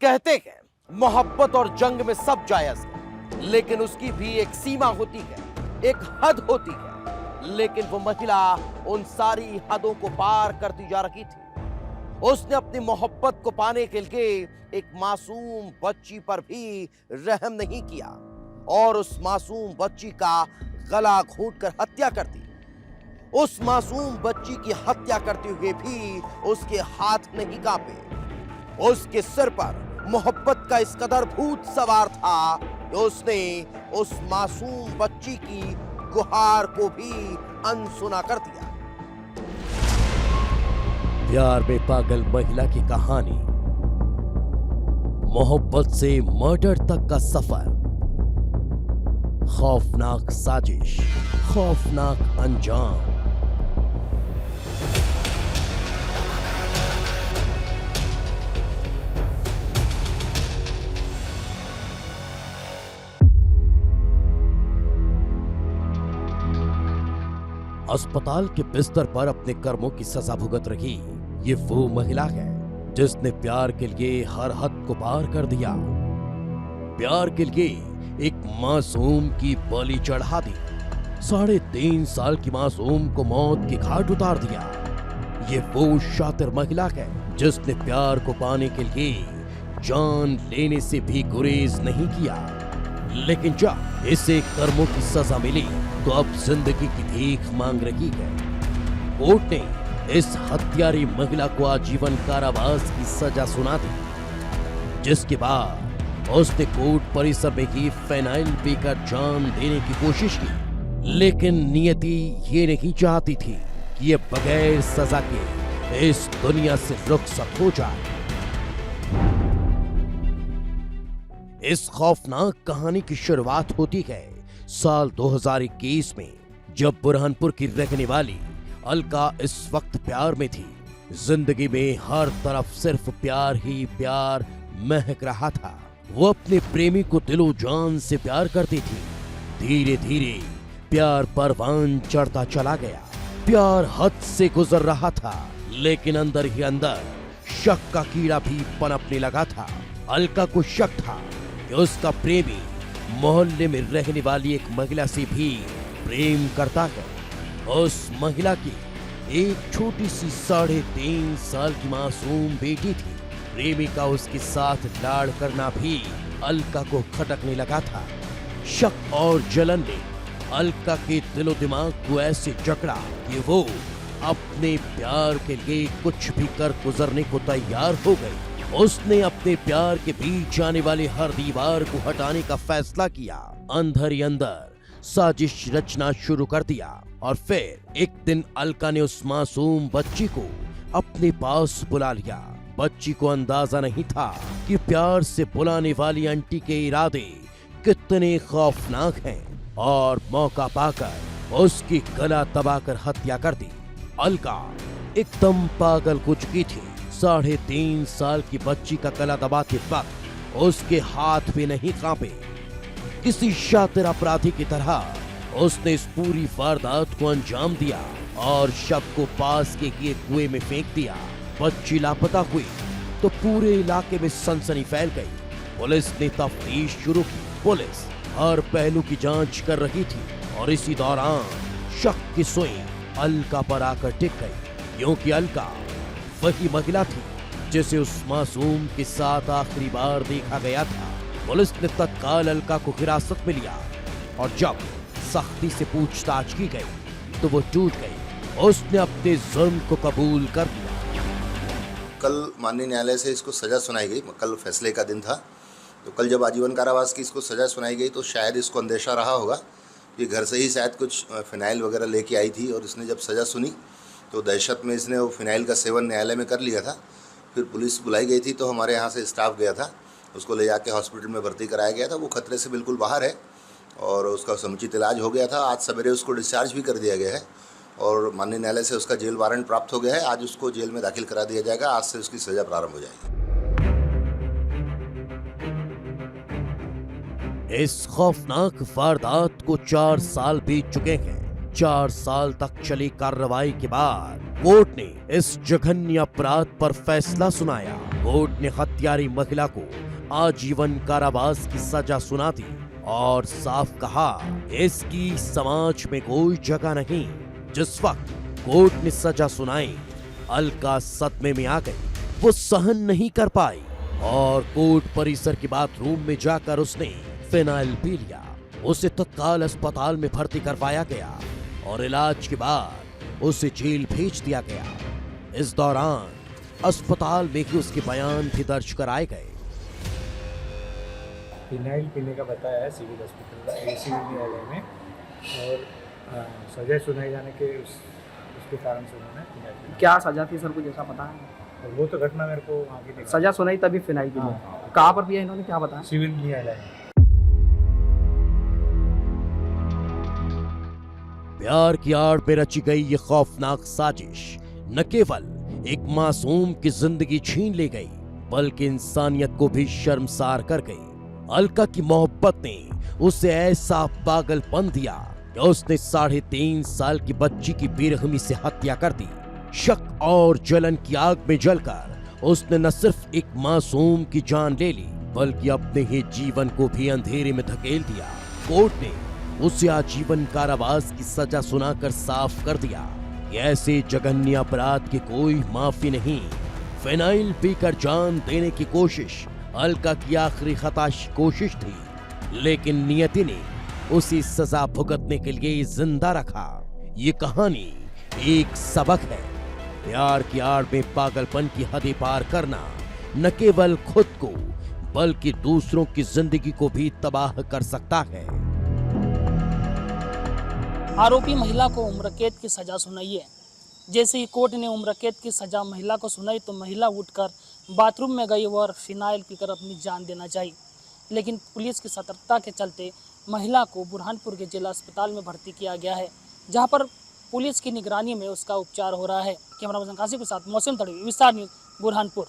कहते हैं मोहब्बत और जंग में सब जायज है, लेकिन उसकी भी एक सीमा होती है, एक हद होती है। लेकिन वो महिला उन सारी हदों को पार करती जा रही थी। उसने अपनी मोहब्बत को पाने के लिए एक मासूम बच्ची पर भी रहम नहीं किया और उस मासूम बच्ची का गला घोंटकर हत्या कर दी। उस मासूम बच्ची की हत्या करते हुए भी उसके हाथ नहीं कांपे। उसके सिर पर मोहब्बत का इस कदर भूत सवार था कि उसने उस मासूम बच्ची की गुहार को भी अनसुना कर दिया। प्यार में पागल महिला की कहानी, मोहब्बत से मर्डर तक का सफर, खौफनाक साजिश, खौफनाक अंजाम। अस्पताल के बिस्तर पर अपने कर्मों की सजा भुगत रही ये वो महिला है जिसने प्यार के लिए हर हद को पार कर दिया। प्यार के लिए एक मासूम की बलि चढ़ा दी। 3.5 साल की मासूम को मौत के घाट उतार दिया। ये वो शातिर महिला है जिसने प्यार को पाने के लिए जान लेने से भी गुरेज नहीं किया। लेकिन जब इसे कर्मों की सजा मिली तो अब जिंदगी की भीख मांग रही है। कोर्ट ने इस हत्यारी महिला को आजीवन कारावास की सजा सुना दी, जिसके बाद उसने कोर्ट परिसर में ही फेनाइल पीकर जान देने की कोशिश की। लेकिन नियति ये नहीं चाहती थी कि ये बगैर सजा के इस दुनिया से रुखसत हो जाए। इस खौफनाक कहानी की शुरुआत होती है साल 2021 में, जब बुरहानपुर की रहने वाली अलका इस वक्त प्यार में थी। जिंदगी में हर तरफ सिर्फ प्यार ही प्यार महक रहा था। वो अपने प्रेमी को दिलो जान से प्यार करती थी। धीरे धीरे प्यार परवान चढ़ता चला गया। प्यार हद से गुजर रहा था, लेकिन अंदर ही अंदर शक का कीड़ा भी पनपने लगा था। अलका को शक था कि उसका प्रेमी मोहल्ले में रहने वाली एक महिला से भी प्रेम करता है। उस महिला की एक छोटी सी 3.5 साल की मासूम बेटी थी। प्रेमी का उसके साथ लाड़ करना भी अलका को खटकने लगा था। शक और जलन ने अलका के दिलो दिमाग को ऐसे जकड़ा कि वो अपने प्यार के लिए कुछ भी कर गुजरने को तैयार हो गई। उसने अपने प्यार के बीच आने वाली हर दीवार को हटाने का फैसला किया। अंदर ही अंदर साजिश रचना शुरू कर दिया। और फिर एक दिन अलका ने उस मासूम बच्ची को अपने पास बुला लिया। बच्ची को अंदाजा नहीं था कि प्यार से बुलाने वाली आंटी के इरादे कितने खौफनाक हैं, और मौका पाकर उसकी गला दबाकर हत्या कर दी। अलका एकदम पागल हो चुकी थी। 3.5 साल की बच्ची का गला दबाते वक्त उसके हाथ भी नहीं कांपे। किसी शातिर अपराधी की तरह उसने इस पूरी वारदात को अंजाम दिया और शव को पास के किए कुएं में फेंक दिया। बच्ची लापता हुई तो पूरे इलाके में सनसनी फैल गई। पुलिस ने तफ्तीश शुरू की। पुलिस हर पहलू की जांच कर रही थी और इसी दौरान शक की सुई अलका पर आकर टिक गई, क्योंकि अलका वही महिला थी जिसे उस मासूम के साथ आखिरी बार देखा गया था। पुलिस ने तत्काल अलका को हिरासत में लिया और जब सख्ती से पूछताछ की गई तो वो टूट गई। उसने अपने जुर्म को कबूल कर लिया। कल माननीय न्यायालय से इसको सज़ा सुनाई गई। कल फैसले का दिन था, तो कल जब आजीवन कारावास की इसको सज़ा सुनाई गई तो शायद इसको अंदेशा रहा होगा कि घर से ही शायद कुछ फिनाइल वगैरह लेके आई थी, और इसने जब सज़ा सुनी तो दहशत में इसने वो फिनाइल का सेवन न्यायालय में कर लिया था। फिर पुलिस बुलाई गई थी तो हमारे यहाँ से स्टाफ गया था, उसको ले जाके हॉस्पिटल में भर्ती कराया गया था। वो खतरे से बिल्कुल बाहर है और उसका समुचित इलाज हो गया था। आज सवेरे उसको डिस्चार्ज भी कर दिया गया है और माननीय न्यायालय से उसका जेल वारंट प्राप्त हो गया है। आज उसको जेल में दाखिल करा दिया जाएगा। आज से उसकी सज़ा प्रारंभ हो जाएगी। इस खौफनाक वारदात को 4 साल बीत चुके हैं। 4 साल तक चली कार्रवाई के बाद कोर्ट ने इस जघन्य अपराध पर फैसला सुनाया। कोर्ट ने हत्यारी महिला को आजीवन कारावास की सजा सुना दी और साफ कहा इसकी समाज में कोई जगह नहीं। जिस वक्त कोर्ट ने सजा सुनाई, अलका सदमे में आ गई। वो सहन नहीं कर पाई और कोर्ट परिसर के बाथरूम में जाकर उसने फिनाइल पी लिया। उसे तत्काल अस्पताल में भर्ती करवाया गया और इलाज के बाद उसे जेल भेज दिया गया। इस दौरान अस्पताल में ही उसके बयान भी दर्ज कराए गए। फिनाइल पीने का बताया है सिविल हॉस्पिटल सिविल न्यायालय में, और सजा सुनाए जाने के उसके कारण से उन्होंने फिनाइल पीना। क्या सजा थी सर, कुछ ऐसा पता है? और वो तो घटना मेरे को आगे देखा। सजा सुनाई तभी फिनाइल पीना। हाँ। कहाँ पर पिया इन्होंने, क्या बताया? सिविल न्यायालय में। प्यार की आड़ में रची गई ये खौफनाक साजिश न केवल एक मासूम की जिंदगी छीन ले गई, बल्कि इंसानियत को भी शर्मसार कर गई। अलका की मोहब्बत ने उसे ऐसा पागलपन दिया कि उसने 3.5 साल की बच्ची की बेरहमी से हत्या कर दी। शक और जलन की आग में जलकर उसने न सिर्फ एक मासूम की जान ले ली, बल्कि अपने ही जीवन को भी अंधेरे में धकेल दिया। कोर्ट ने उसे आजीवन कारावास की सजा सुनाकर साफ कर दिया कि ऐसे जघन्य अपराध की कोई माफी नहीं। फिनाइल पीकर जान देने की कोशिश अलका की आखिरी खताश कोशिश थी, लेकिन नियति ने उसे सजा भुगतने के लिए जिंदा रखा। ये कहानी एक सबक है। प्यार की आड़ में पागलपन की हदें पार करना न केवल खुद को बल्कि दूसरों की जिंदगी को भी तबाह कर सकता है। आरोपी महिला को उम्र कैद की सजा सुनाई है। जैसे ही कोर्ट ने उम्र कैद की सजा महिला को सुनाई तो महिला उठकर बाथरूम में गई और फिनाइल पीकर अपनी जान देना चाही, लेकिन पुलिस की सतर्कता के चलते महिला को बुरहानपुर के जिला अस्पताल में भर्ती किया गया है, जहां पर पुलिस की निगरानी में उसका उपचार हो रहा है। कैमरा पर्सन कासिफ के साथ मौसम तड़वी, विस्तार न्यूज़, बुरहानपुर।